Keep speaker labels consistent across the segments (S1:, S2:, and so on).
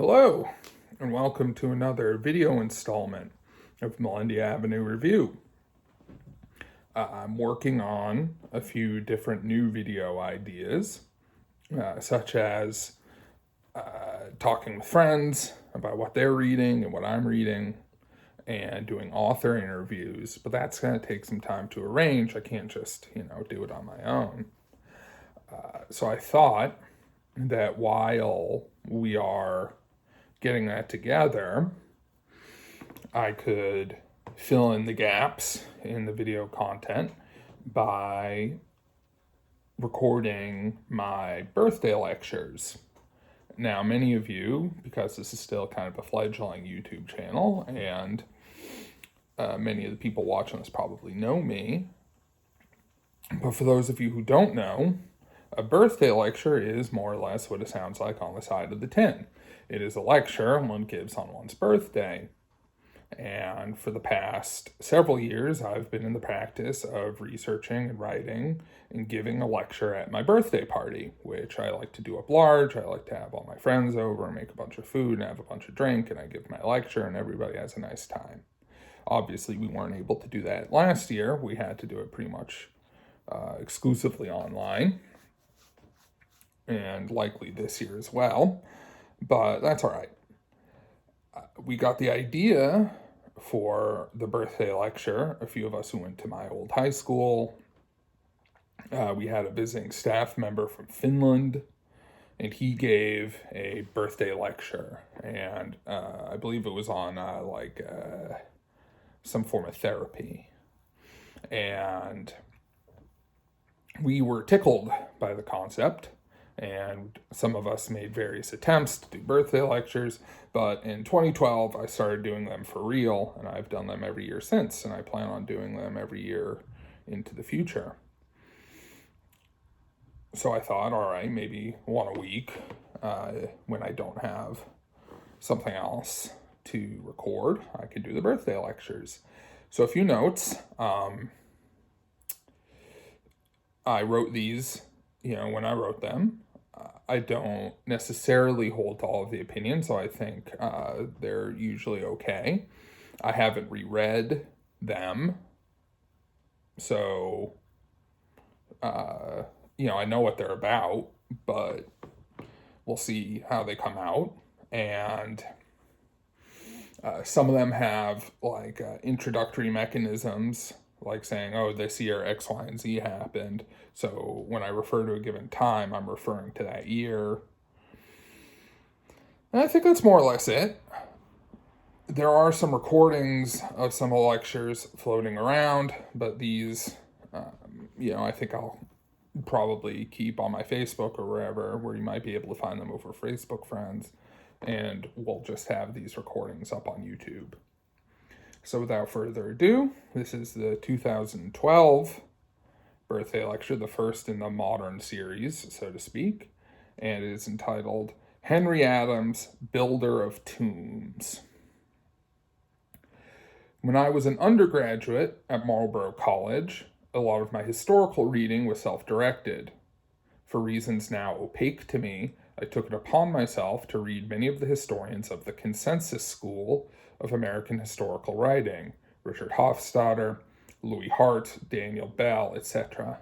S1: Hello, and welcome to another video installment of Melendy Avenue Review. I'm working on a few different new video ideas, such as talking with friends about what they're reading and what I'm reading, and doing author interviews, but that's going to take some time to arrange. I can't just, do it on my own. So I thought that while we are getting that together, I could fill in the gaps in the video content by recording my birthday lectures. Now, many of you, because this is still kind of a fledgling YouTube channel, and many of the people watching this probably know me, but for those of you who don't know, a birthday lecture is more or less what it sounds like on the side of the tin. It is a lecture one gives on one's birthday. And for the past several years, I've been in the practice of researching and writing and giving a lecture at my birthday party, which I like to do up large. I like to have all my friends over and make a bunch of food and have a bunch of drink, and I give my lecture and everybody has a nice time. Obviously, we weren't able to do that last year. We had to do it pretty much exclusively online, and likely this year as well, but that's all right. We got the idea for the birthday lecture, a few of us who went to my old high school. We had a visiting staff member from Finland, and he gave a birthday lecture, and I believe it was on some form of therapy, and we were tickled by the concept. And some of us made various attempts to do birthday lectures, but in 2012, I started doing them for real, and I've done them every year since, and I plan on doing them every year into the future. So I thought, all right, maybe one a week when I don't have something else to record, I could do the birthday lectures. So a few notes. I wrote these, when I wrote them. I don't necessarily hold to all of the opinions, so I think they're usually okay. I haven't reread them, so, I know what they're about, but we'll see how they come out. And some of them have, introductory mechanisms, like saying, oh, this year X, Y, and Z happened. So when I refer to a given time, I'm referring to that year. And I think that's more or less it. There are some recordings of some of the lectures floating around, but these, I think I'll probably keep on my Facebook or wherever, where you might be able to find them over Facebook friends, and we'll just have these recordings up on YouTube. So without further ado, this is the 2012 birthday lecture, the first in the modern series, so to speak, and it is entitled Henry Adams, Builder of Tombs. When I was an undergraduate at Marlborough College, a lot of my historical reading was self-directed. For reasons now opaque to me, I took it upon myself to read many of the historians of the consensus school of American historical writing, Richard Hofstadter, Louis Hart, Daniel Bell, etc.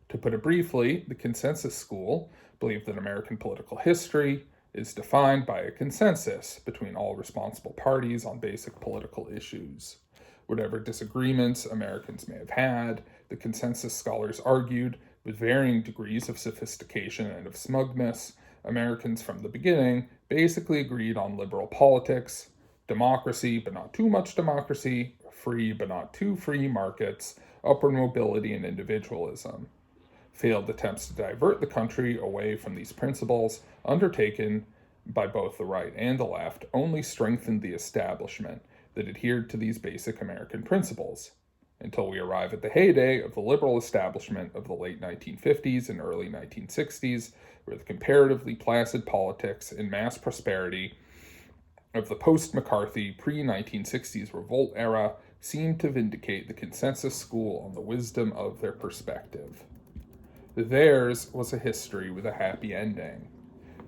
S1: To put it briefly, the consensus school believed that American political history is defined by a consensus between all responsible parties on basic political issues. Whatever disagreements Americans may have had, the consensus scholars argued, with varying degrees of sophistication and of smugness, Americans from the beginning basically agreed on liberal politics, democracy, but not too much democracy, free but not too free markets, upward mobility, and individualism. Failed attempts to divert the country away from these principles, undertaken by both the right and the left, only strengthened the establishment that adhered to these basic American principles, until we arrive at the heyday of the liberal establishment of the late 1950s and early 1960s, where the comparatively placid politics and mass prosperity of the post-McCarthy pre-1960s revolt era seemed to vindicate the consensus school on the wisdom of their perspective. Theirs was a history with a happy ending.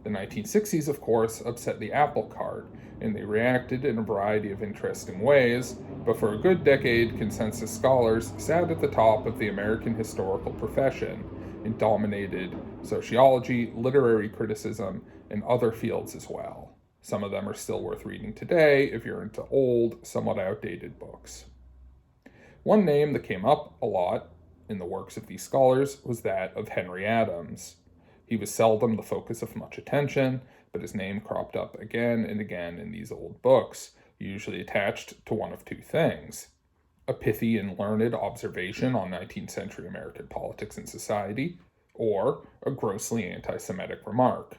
S1: The 1960s, of course, upset the apple cart, and they reacted in a variety of interesting ways, but for a good decade, consensus scholars sat at the top of the American historical profession and dominated sociology, literary criticism, and other fields as well. Some of them are still worth reading today if you're into old, somewhat outdated books. One name that came up a lot in the works of these scholars was that of Henry Adams. He was seldom the focus of much attention, but his name cropped up again and again in these old books, usually attached to one of two things: a pithy and learned observation on 19th century American politics and society, or a grossly anti-Semitic remark.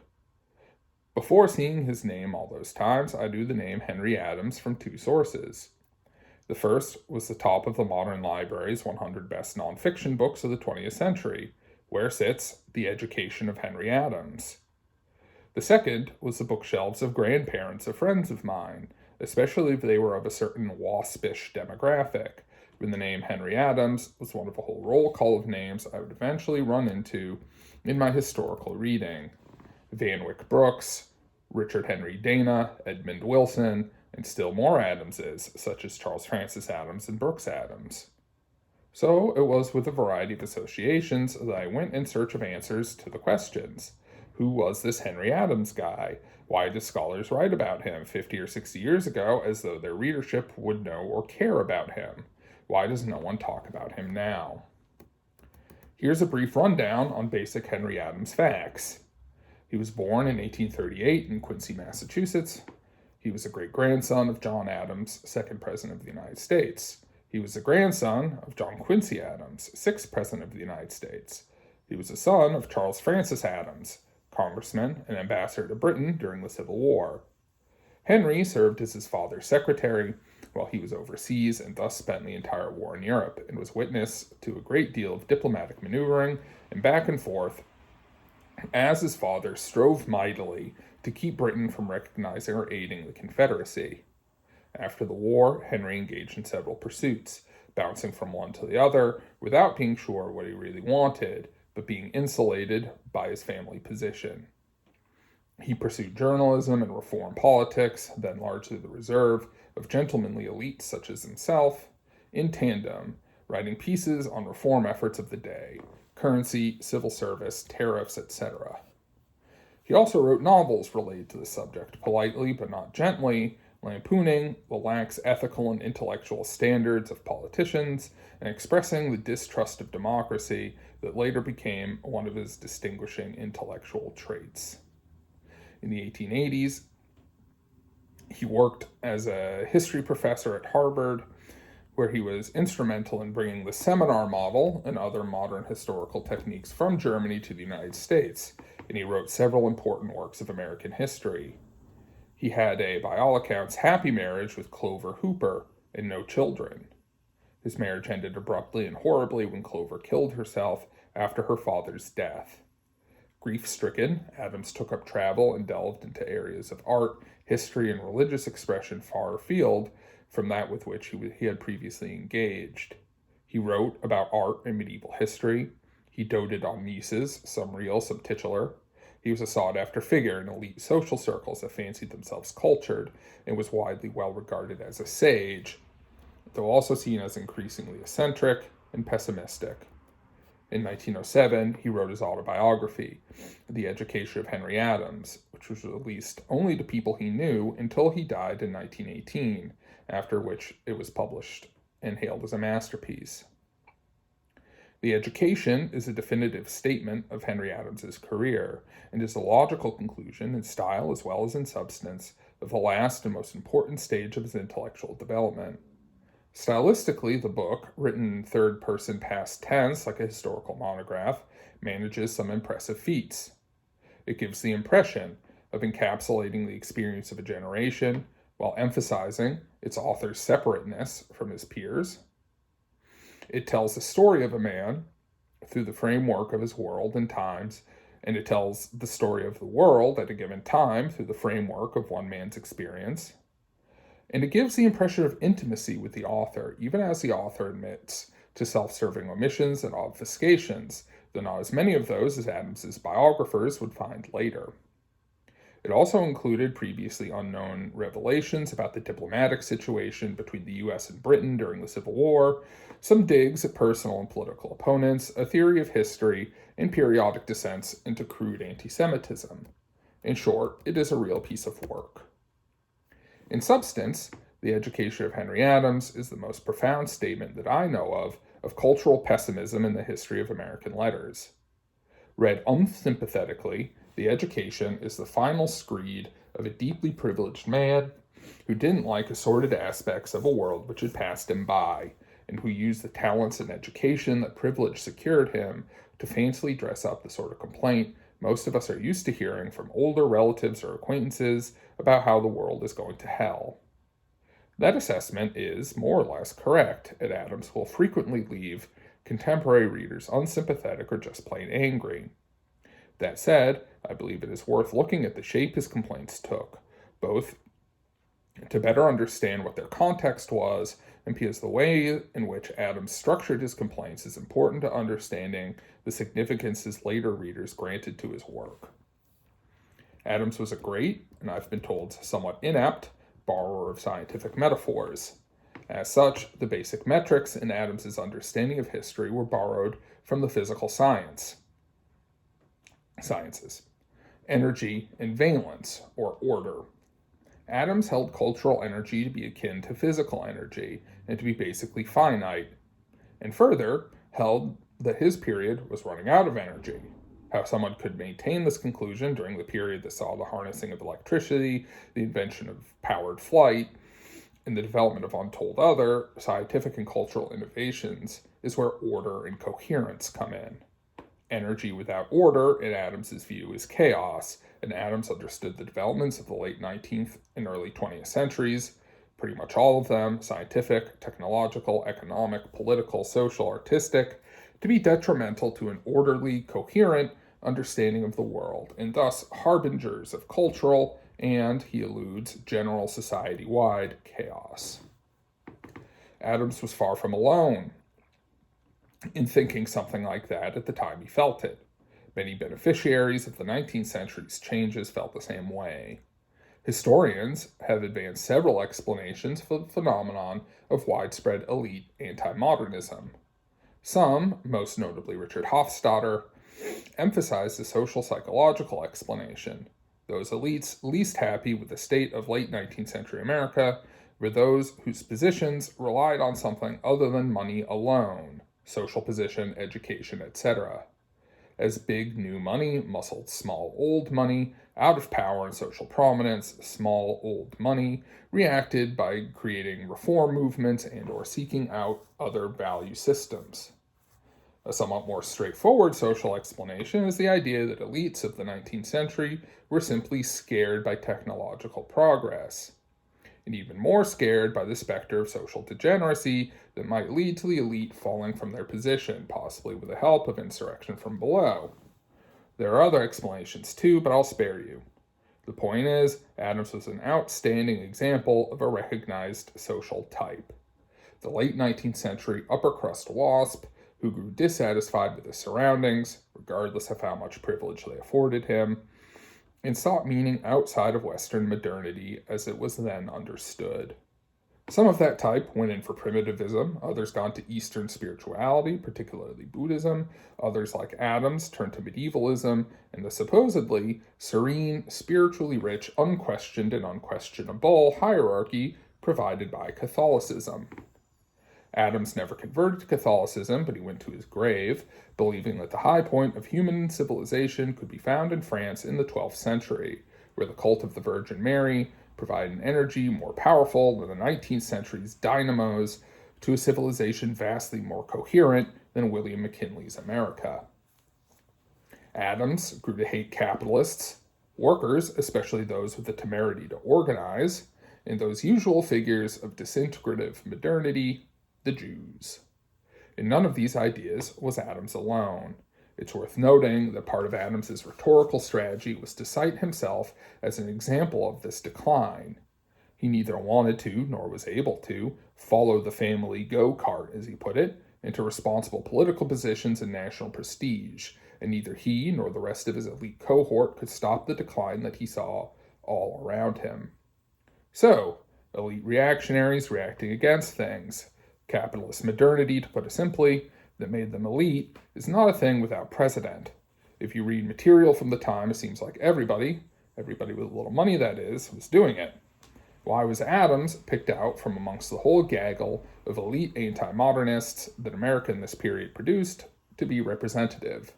S1: Before seeing his name all those times, I knew the name Henry Adams from two sources. The first was the top of the Modern Library's 100 Best Nonfiction Books of the 20th Century, where sits The Education of Henry Adams. The second was the bookshelves of grandparents of friends of mine, especially if they were of a certain waspish demographic, when the name Henry Adams was one of a whole roll call of names I would eventually run into in my historical reading. Van Wyck Brooks, Richard Henry Dana, Edmund Wilson, and still more Adamses, such as Charles Francis Adams and Brooks Adams. So it was with a variety of associations that I went in search of answers to the questions. Who was this Henry Adams guy? Why did scholars write about him 50 or 60 years ago as though their readership would know or care about him? Why does no one talk about him now? Here's a brief rundown on basic Henry Adams facts. He was born in 1838 in Quincy, Massachusetts. He was a great-grandson of John Adams, second President of the United States. He was the grandson of John Quincy Adams, sixth President of the United States. He was the son of Charles Francis Adams, congressman and ambassador to Britain during the Civil War. Henry served as his father's secretary while he was overseas and thus spent the entire war in Europe and was witness to a great deal of diplomatic maneuvering and back and forth as his father strove mightily to keep Britain from recognizing or aiding the Confederacy. After the war, Henry engaged in several pursuits, bouncing from one to the other without being sure what he really wanted, but being insulated by his family position. He pursued journalism and reform politics, then largely the reserve of gentlemanly elites such as himself, in tandem, writing pieces on reform efforts of the day, currency, civil service, tariffs, etc. He also wrote novels related to the subject, politely but not gently, lampooning the lax ethical and intellectual standards of politicians and expressing the distrust of democracy that later became one of his distinguishing intellectual traits. In the 1880s, he worked as a history professor at Harvard, where he was instrumental in bringing the seminar model and other modern historical techniques from Germany to the United States, and he wrote several important works of American history. He had a, by all accounts, happy marriage with Clover Hooper and no children. His marriage ended abruptly and horribly when Clover killed herself after her father's death. Grief-stricken, Adams took up travel and delved into areas of art, history, and religious expression far afield from that with which he had previously engaged. He wrote about art and medieval history. He doted on nieces, some real, some titular. He was a sought-after figure in elite social circles that fancied themselves cultured and was widely well regarded as a sage, though also seen as increasingly eccentric and pessimistic. In 1907, he wrote his autobiography, The Education of Henry Adams, which was released only to people he knew until he died in 1918, after which it was published and hailed as a masterpiece. The Education is a definitive statement of Henry Adams's career and is a logical conclusion in style as well as in substance of the last and most important stage of his intellectual development. Stylistically, the book, written in third-person past tense like a historical monograph, manages some impressive feats. It gives the impression of encapsulating the experience of a generation while emphasizing its author's separateness from his peers. It tells the story of a man through the framework of his world and times, and it tells the story of the world at a given time through the framework of one man's experience. And it gives the impression of intimacy with the author, even as the author admits to self-serving omissions and obfuscations, though not as many of those as Adams's biographers would find later. It also included previously unknown revelations about the diplomatic situation between the US and Britain during the Civil War, some digs at personal and political opponents, a theory of history, and periodic descents into crude anti-Semitism. In short, it is a real piece of work. In substance, The Education of Henry Adams is the most profound statement that I know of cultural pessimism in the history of American letters. Read unsympathetically, The Education is the final screed of a deeply privileged man who didn't like assorted aspects of a world which had passed him by, and who used the talents and education that privilege secured him to fancifully dress up the sort of complaint most of us are used to hearing from older relatives or acquaintances about how the world is going to hell. That assessment is more or less correct, and Adams will frequently leave contemporary readers unsympathetic or just plain angry. That said, I believe it is worth looking at the shape his complaints took, both to better understand what their context was, and because the way in which Adams structured his complaints is important to understanding the significance his later readers granted to his work. Adams was a great, and I've been told somewhat inept, borrower of scientific metaphors. As such, the basic metrics in Adams's understanding of history were borrowed from the physical sciences: energy and valence, or order. Adams held cultural energy to be akin to physical energy and to be basically finite, and further held that his period was running out of energy. How someone could maintain this conclusion during the period that saw the harnessing of electricity, the invention of powered flight, and the development of untold other scientific and cultural innovations is where order and coherence come in. Energy without order, in Adams's view, is chaos, and Adams understood the developments of the late 19th and early 20th centuries, pretty much all of them, scientific, technological, economic, political, social, artistic, to be detrimental to an orderly, coherent understanding of the world, and thus harbingers of cultural and, he alludes, general society-wide chaos. Adams was far from alone in thinking something like that at the time he felt it. Many beneficiaries of the 19th century's changes felt the same way. Historians have advanced several explanations for the phenomenon of widespread elite anti-modernism. Some, most notably Richard Hofstadter, emphasize the social psychological explanation. Those elites least happy with the state of late 19th century America were those whose positions relied on something other than money alone: social position, education, etc. As big new money muscled small old money out of power and social prominence, small old money reacted by creating reform movements and or seeking out other value systems. A somewhat more straightforward social explanation is the idea that elites of the 19th century were simply scared by technological progress, and even more scared by the specter of social degeneracy that might lead to the elite falling from their position, possibly with the help of insurrection from below. There are other explanations too, but I'll spare you. The point is, Adams was an outstanding example of a recognized social type. The late 19th century upper crust wasp who grew dissatisfied with his surroundings, regardless of how much privilege they afforded him, and sought meaning outside of Western modernity as it was then understood. Some of that type went in for primitivism, others gone to Eastern spirituality, particularly Buddhism, others like Adams turned to medievalism and the supposedly serene, spiritually rich, unquestioned and unquestionable hierarchy provided by Catholicism. Adams never converted to Catholicism, but he went to his grave, believing that the high point of human civilization could be found in France in the 12th century, where the cult of the Virgin Mary provided an energy more powerful than the 19th century's dynamos to a civilization vastly more coherent than William McKinley's America. Adams grew to hate capitalists, workers, especially those with the temerity to organize, and those usual figures of disintegrative modernity, the Jews. In none of these ideas was Adams alone. It's worth noting that part of Adams's rhetorical strategy was to cite himself as an example of this decline. He neither wanted to, nor was able to, follow the family go-kart, as he put it, into responsible political positions and national prestige, and neither he nor the rest of his elite cohort could stop the decline that he saw all around him. So, elite reactionaries reacting against things. Capitalist modernity, to put it simply, that made them elite, is not a thing without precedent. If you read material from the time, it seems like everybody with a little money that is, was doing it. Why was Adams picked out from amongst the whole gaggle of elite anti-modernists that America in this period produced to be representative?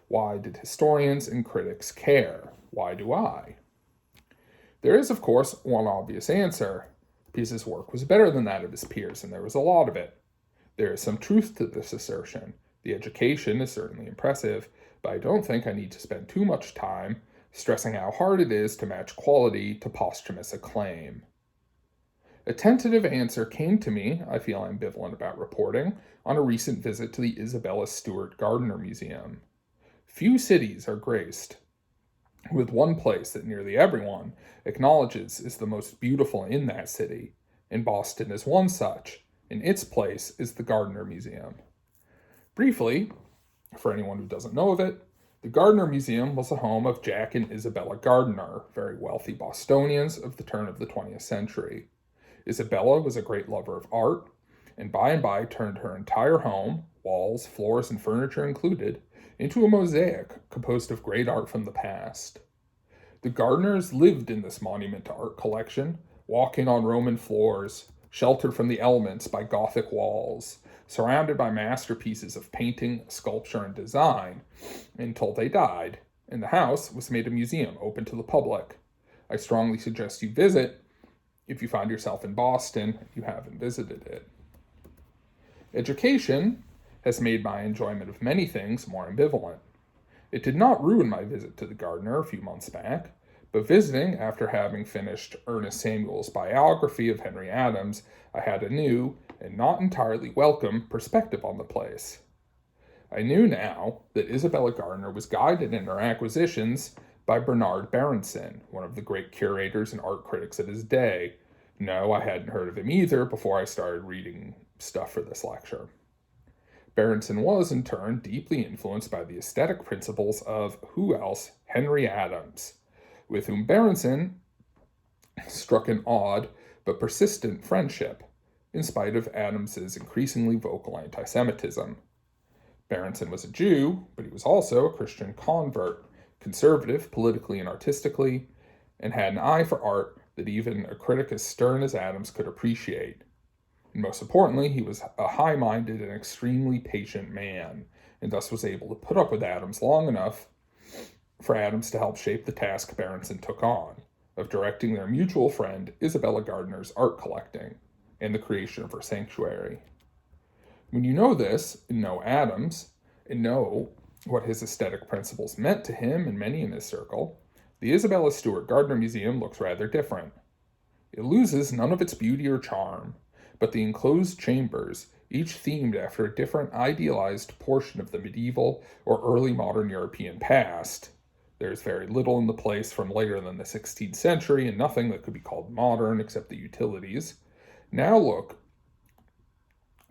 S1: Why did historians and critics care? Why do I? There is, of course, one obvious answer, because his work was better than that of his peers, and there was a lot of it. There is some truth to this assertion. The education is certainly impressive, but I don't think I need to spend too much time stressing how hard it is to match quality to posthumous acclaim. A tentative answer came to me, I feel ambivalent about reporting, on a recent visit to the Isabella Stewart Gardner Museum. Few cities are graced with one place that nearly everyone acknowledges is the most beautiful in that city, and Boston is one such, and its place is the Gardner Museum. Briefly, for anyone who doesn't know of it, the Gardner Museum was the home of Jack and Isabella Gardner, very wealthy Bostonians of the turn of the 20th century. Isabella was a great lover of art, and by turned her entire home, walls, floors, and furniture included, into a mosaic composed of great art from the past. The Gardners lived in this monument to art collection, walking on Roman floors, sheltered from the elements by Gothic walls, surrounded by masterpieces of painting, sculpture, and design, until they died, and the house was made a museum open to the public. I strongly suggest you visit if you find yourself in Boston and you haven't visited it. Education has made my enjoyment of many things more ambivalent. It did not ruin my visit to the Gardner a few months back, but visiting after having finished Ernest Samuel's biography of Henry Adams, I had a new, and not entirely welcome, perspective on the place. I knew now that Isabella Gardner was guided in her acquisitions by Bernard Berenson, one of the great curators and art critics of his day. No, I hadn't heard of him either before I started reading stuff for this lecture. Berenson was, in turn, deeply influenced by the aesthetic principles of, who else, Henry Adams, with whom Berenson struck an odd but persistent friendship, in spite of Adams's increasingly vocal anti-Semitism. Berenson was a Jew, but he was also a Christian convert, conservative politically and artistically, and had an eye for art that even a critic as stern as Adams could appreciate. And most importantly, he was a high-minded and extremely patient man, and thus was able to put up with Adams long enough for Adams to help shape the task Berenson took on, of directing their mutual friend Isabella Gardner's art collecting, and the creation of her sanctuary. When you know this, and know Adams, and know what his aesthetic principles meant to him and many in his circle, the Isabella Stewart Gardner Museum looks rather different. It loses none of its beauty or charm, but the enclosed chambers, each themed after a different idealized portion of the medieval or early modern European past. There's very little in the place from later than the 16th century, and nothing that could be called modern except the utilities, now look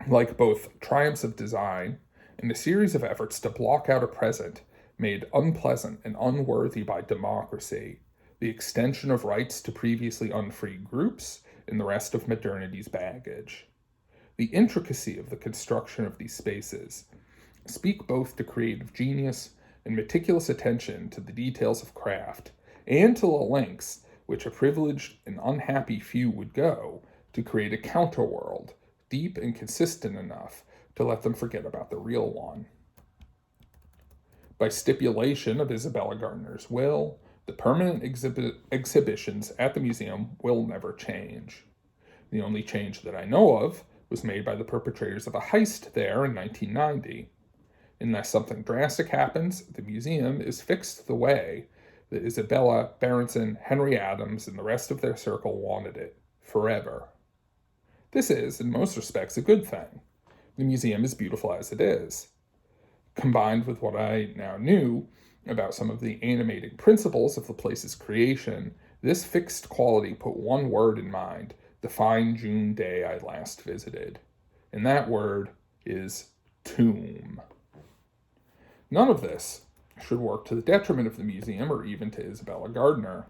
S1: like both triumphs of design and a series of efforts to block out a present made unpleasant and unworthy by democracy, the extension of rights to previously unfree groups, and the rest of modernity's baggage. The intricacy of the construction of these spaces speak both to creative genius and meticulous attention to the details of craft, and to the lengths which a privileged and unhappy few would go to create a counterworld, deep and consistent enough to let them forget about the real one. By stipulation of Isabella Gardner's will, the permanent exhibitions at the museum will never change. The only change that I know of was made by the perpetrators of a heist there in 1990. Unless something drastic happens, the museum is fixed the way that Isabella, Berenson, Henry Adams, and the rest of their circle wanted it, forever. This is, in most respects, a good thing. The museum is beautiful as it is. Combined with what I now knew about some of the animating principles of the place's creation, this fixed quality put one word in mind the fine June day I last visited, and that word is tomb. None of this should work to the detriment of the museum or even to Isabella Gardner.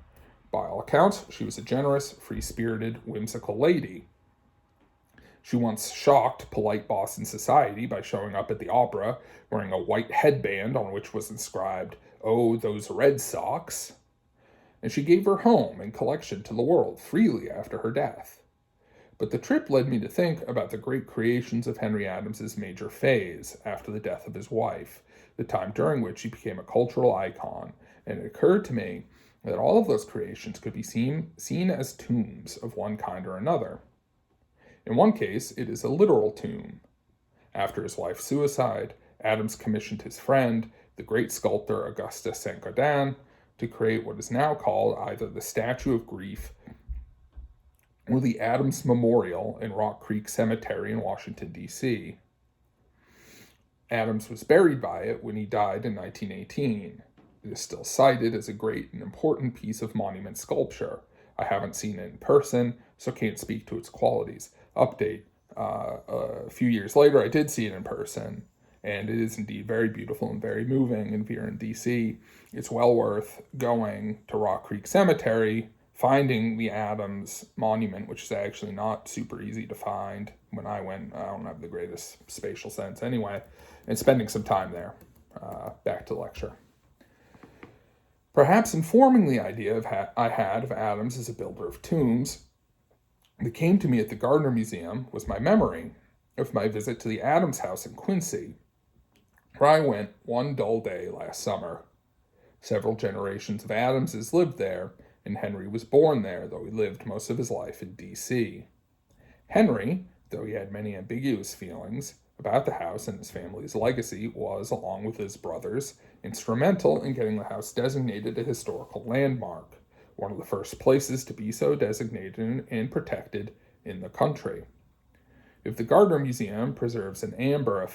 S1: By all accounts, she was a generous, free-spirited, whimsical lady. She once shocked polite Boston society by showing up at the opera wearing a white headband on which was inscribed, "Oh, those Red Sox." And she gave her home and collection to the world freely after her death. But the trip led me to think about the great creations of Henry Adams's major phase after the death of his wife, the time during which he became a cultural icon, and it occurred to me that all of those creations could be seen as tombs of one kind or another. In one case, it is a literal tomb. After his wife's suicide, Adams commissioned his friend, the great sculptor Auguste Saint-Gaudens, to create what is now called either the Statue of Grief or the Adams Memorial in Rock Creek Cemetery in Washington, D.C. Adams was buried by it when he died in 1918. It is still cited as a great and important piece of monument sculpture. I haven't seen it in person, so can't speak to its qualities. Update. A few years later, I did see it in person, and it is indeed very beautiful and very moving. And if you're in D.C., it's well worth going to Rock Creek Cemetery, finding the Adams monument, which is actually not super easy to find. When I went, I don't have the greatest spatial sense anyway, and spending some time there. Back to the lecture. Perhaps informing the idea I had of Adams as a builder of tombs, that came to me at the Gardner Museum was my memory of my visit to the Adams house in Quincy, where I went one dull day last summer. Several generations of Adamses lived there, and Henry was born there, though he lived most of his life in D.C. Henry, though he had many ambiguous feelings about the house and his family's legacy, was, along with his brothers, instrumental in getting the house designated a historical landmark, one of the first places to be so designated and protected in the country. If the Gardner Museum preserves in amber a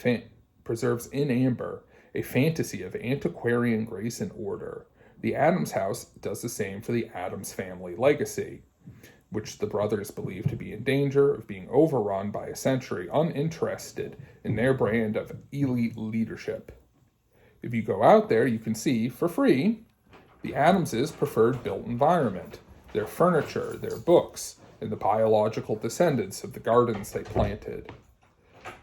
S1: fantasy of antiquarian grace and order, the Adams house does the same for the Adams family legacy, which the brothers believe to be in danger of being overrun by a century uninterested in their brand of elite leadership. If you go out there, you can see, for free, the Adamses' preferred built environment, their furniture, their books, and the biological descendants of the gardens they planted.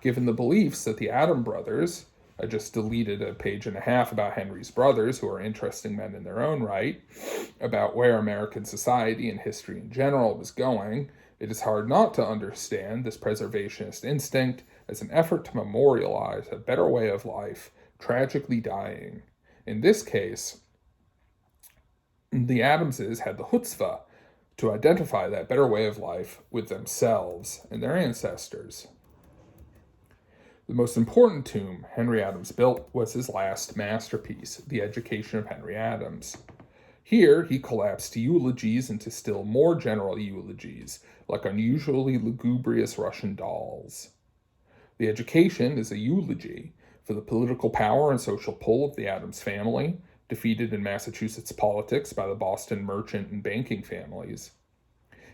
S1: Given the beliefs that the Adam brothers, I just deleted a page and a half about Henry's brothers, who are interesting men in their own right, about where American society and history in general was going, it is hard not to understand this preservationist instinct as an effort to memorialize a better way of life, tragically dying. In this case, the Adamses had the chutzpah to identify that better way of life with themselves and their ancestors. The most important tomb Henry Adams built was his last masterpiece, The Education of Henry Adams. Here, he collapsed eulogies into still more general eulogies, like unusually lugubrious Russian dolls. The Education is a eulogy for the political power and social pull of the Adams family, defeated in Massachusetts politics by the Boston merchant and banking families.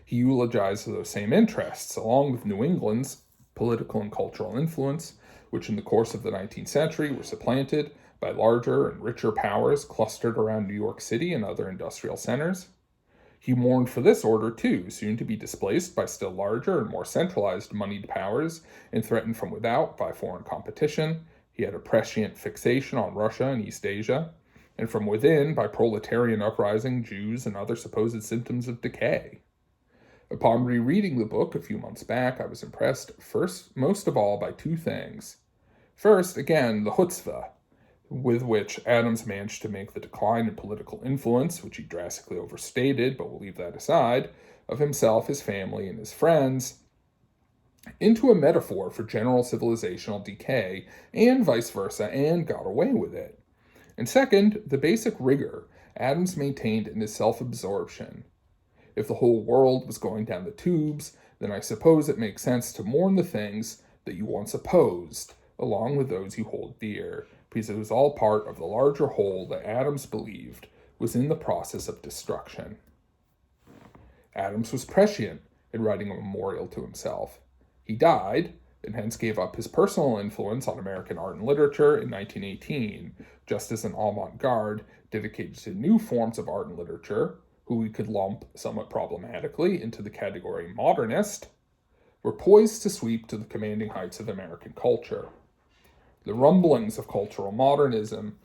S1: He eulogized those same interests, along with New England's political and cultural influence, which in the course of the 19th century were supplanted by larger and richer powers clustered around New York City and other industrial centers. He mourned for this order, too, soon to be displaced by still larger and more centralized moneyed powers and threatened from without by foreign competition. He had a prescient fixation on Russia and East Asia, and from within by proletarian uprising, Jews, and other supposed symptoms of decay. Upon rereading the book a few months back, I was impressed most of all by two things. First, again, the chutzpah, with which Adams managed to make the decline in political influence, which he drastically overstated, but we'll leave that aside, of himself, his family, and his friends, into a metaphor for general civilizational decay, and vice versa, and got away with it. And second, the basic rigor Adams maintained in his self-absorption. If the whole world was going down the tubes, then I suppose it makes sense to mourn the things that you once opposed, along with those you hold dear, because it was all part of the larger whole that Adams believed was in the process of destruction. Adams was prescient in writing a memorial to himself. He died, and hence gave up his personal influence on American art and literature in 1918, just as an avant-garde dedicated to new forms of art and literature who we could lump somewhat problematically into the category modernist, were poised to sweep to the commanding heights of American culture. The rumblings of cultural modernism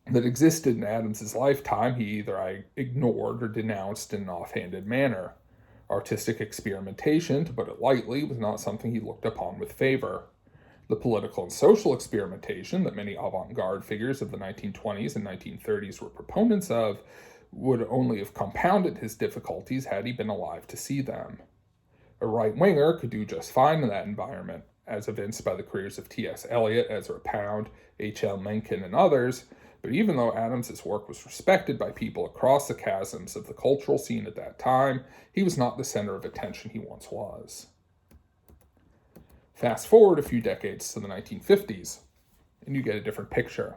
S1: that existed in Adams's lifetime he either ignored or denounced in an offhanded manner. Artistic experimentation, to put it lightly, was not something he looked upon with favor. The political and social experimentation that many avant-garde figures of the 1920s and 1930s were proponents of would only have compounded his difficulties had he been alive to see them. A right-winger could do just fine in that environment, as evinced by the careers of T.S. Eliot, Ezra Pound, H.L. Mencken, and others, but even though Adams's work was respected by people across the chasms of the cultural scene at that time, he was not the center of attention he once was. Fast forward a few decades to the 1950s, and you get a different picture.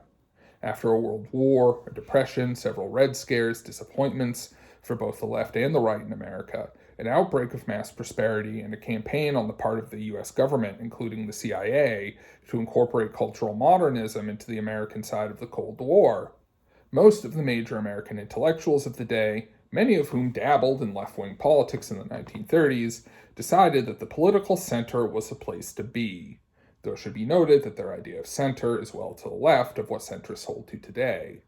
S1: After a world war, a depression, several Red Scares, disappointments for both the left and the right in America, an outbreak of mass prosperity, and a campaign on the part of the U.S. government, including the CIA, to incorporate cultural modernism into the American side of the Cold War. Most of the major American intellectuals of the day, many of whom dabbled in left-wing politics in the 1930s, decided that the political center was the place to be, though it should be noted that their idea of center is well to the left of what centrists hold to today.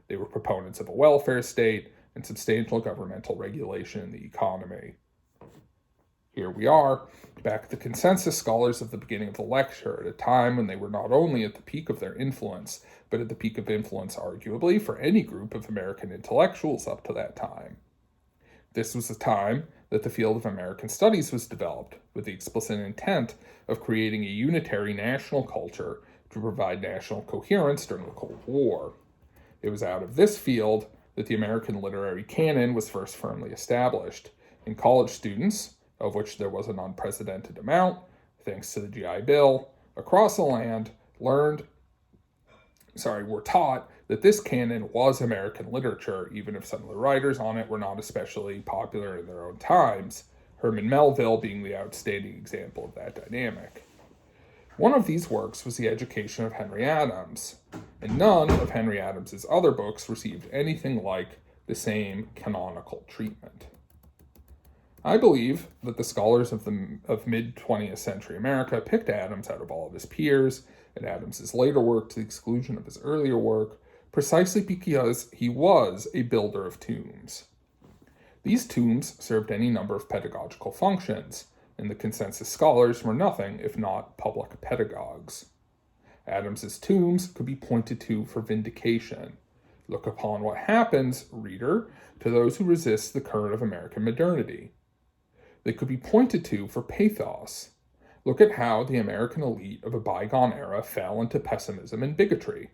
S1: They were proponents of a welfare state and substantial governmental regulation in the economy. Here we are, back at the consensus scholars of the beginning of the lecture, at a time when they were not only at the peak of their influence, but at the peak of influence, arguably, for any group of American intellectuals up to that time. This was the time that the field of American studies was developed, with the explicit intent of creating a unitary national culture to provide national coherence during the Cold War. It was out of this field that the American literary canon was first firmly established, and college students, of which there was an unprecedented amount, thanks to the GI Bill, across the land were taught that this canon was American literature, even if some of the writers on it were not especially popular in their own times, Herman Melville being the outstanding example of that dynamic. One of these works was The Education of Henry Adams, and none of Henry Adams's other books received anything like the same canonical treatment. I believe that the scholars of mid-20th century America picked Adams out of all of his peers, and Adams's later work to the exclusion of his earlier work, precisely because he was a builder of tombs. These tombs served any number of pedagogical functions, and the consensus scholars were nothing if not public pedagogues. Adams's tombs could be pointed to for vindication. Look upon what happens, reader, to those who resist the current of American modernity. They could be pointed to for pathos. Look at how the American elite of a bygone era fell into pessimism and bigotry.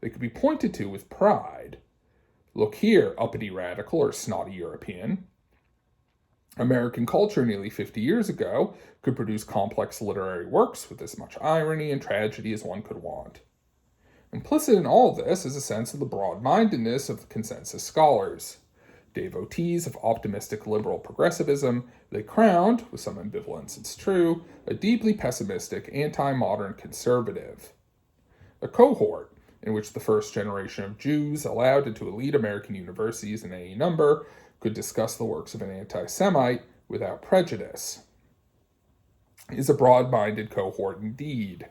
S1: They could be pointed to with pride. Look here, uppity radical or snotty European. American culture nearly 50 years ago could produce complex literary works with as much irony and tragedy as one could want. Implicit in all this is a sense of the broad-mindedness of the consensus scholars. Devotees of optimistic liberal progressivism, they crowned, with some ambivalence it's true, a deeply pessimistic anti-modern conservative. A cohort in which the first generation of Jews allowed into elite American universities in any number could discuss the works of an anti-Semite without prejudice, is a broad-minded cohort indeed.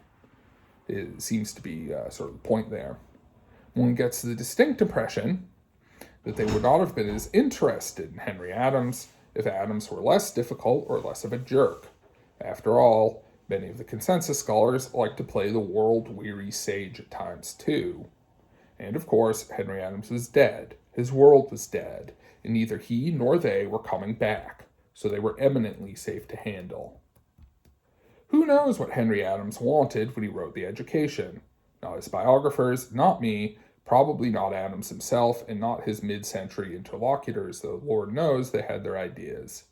S1: It seems to be sort of the point there. One gets the distinct impression that they would not have been as interested in Henry Adams if Adams were less difficult or less of a jerk. After all, many of the consensus scholars like to play the world-weary sage at times too. And of course, Henry Adams was dead. His world was dead, and neither he nor they were coming back, so they were eminently safe to handle. Who knows what Henry Adams wanted when he wrote The Education? Not his biographers, not me, probably not Adams himself, and not his mid-century interlocutors, though Lord knows they had their ideas.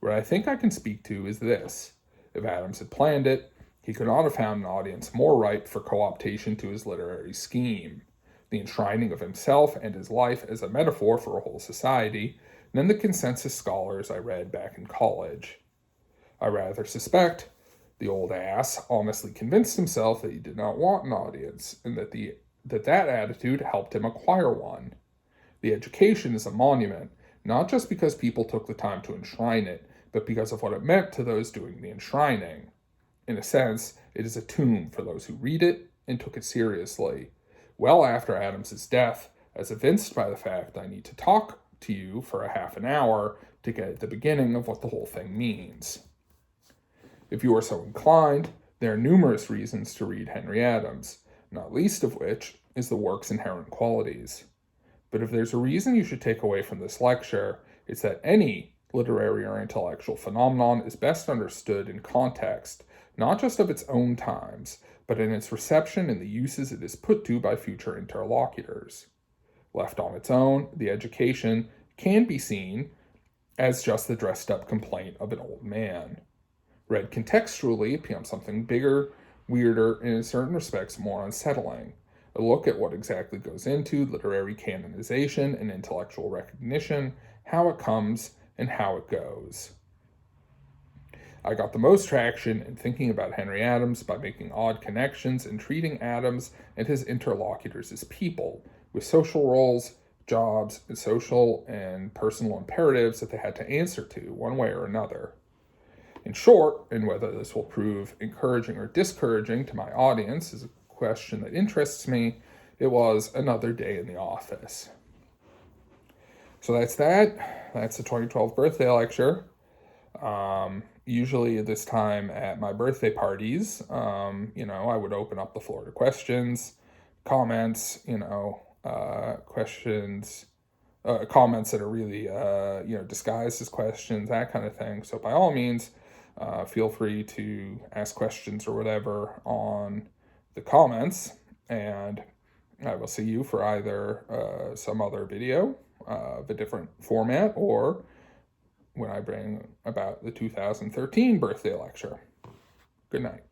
S1: What I think I can speak to is this. If Adams had planned it, he could not have found an audience more ripe for co-optation to his literary scheme, the enshrining of himself and his life as a metaphor for a whole society, than the consensus scholars I read back in college. I rather suspect the old ass honestly convinced himself that he did not want an audience, and that attitude helped him acquire one. The education is a monument, not just because people took the time to enshrine it, but because of what it meant to those doing the enshrining. In a sense, it is a tomb for those who read it and took it seriously. Well after Adams's death, as evinced by the fact I need to talk to you for a half an hour to get at the beginning of what the whole thing means. If you are so inclined, there are numerous reasons to read Henry Adams, not least of which is the work's inherent qualities. But if there's a reason you should take away from this lecture, it's that any literary or intellectual phenomenon is best understood in context, not just of its own times, but in its reception and the uses it is put to by future interlocutors. Left on its own, the education can be seen as just the dressed-up complaint of an old man. Read contextually, it becomes something bigger, weirder, and in certain respects more unsettling. A look at what exactly goes into literary canonization and intellectual recognition, how it comes, and how it goes. I got the most traction in thinking about Henry Adams by making odd connections and treating Adams and his interlocutors as people, with social roles, jobs, and social and personal imperatives that they had to answer to, one way or another. In short, and whether this will prove encouraging or discouraging to my audience is a question that interests me, it was another day in the office. So that's that. That's the 2012 birthday lecture. Usually at this time at my birthday parties, I would open up the floor to questions, comments, questions, comments that are really, disguised as questions, that kind of thing. So by all means, feel free to ask questions or whatever on the comments, and I will see you for either some other video of a different format or when I bring about the 2013 birthday lecture. Good night.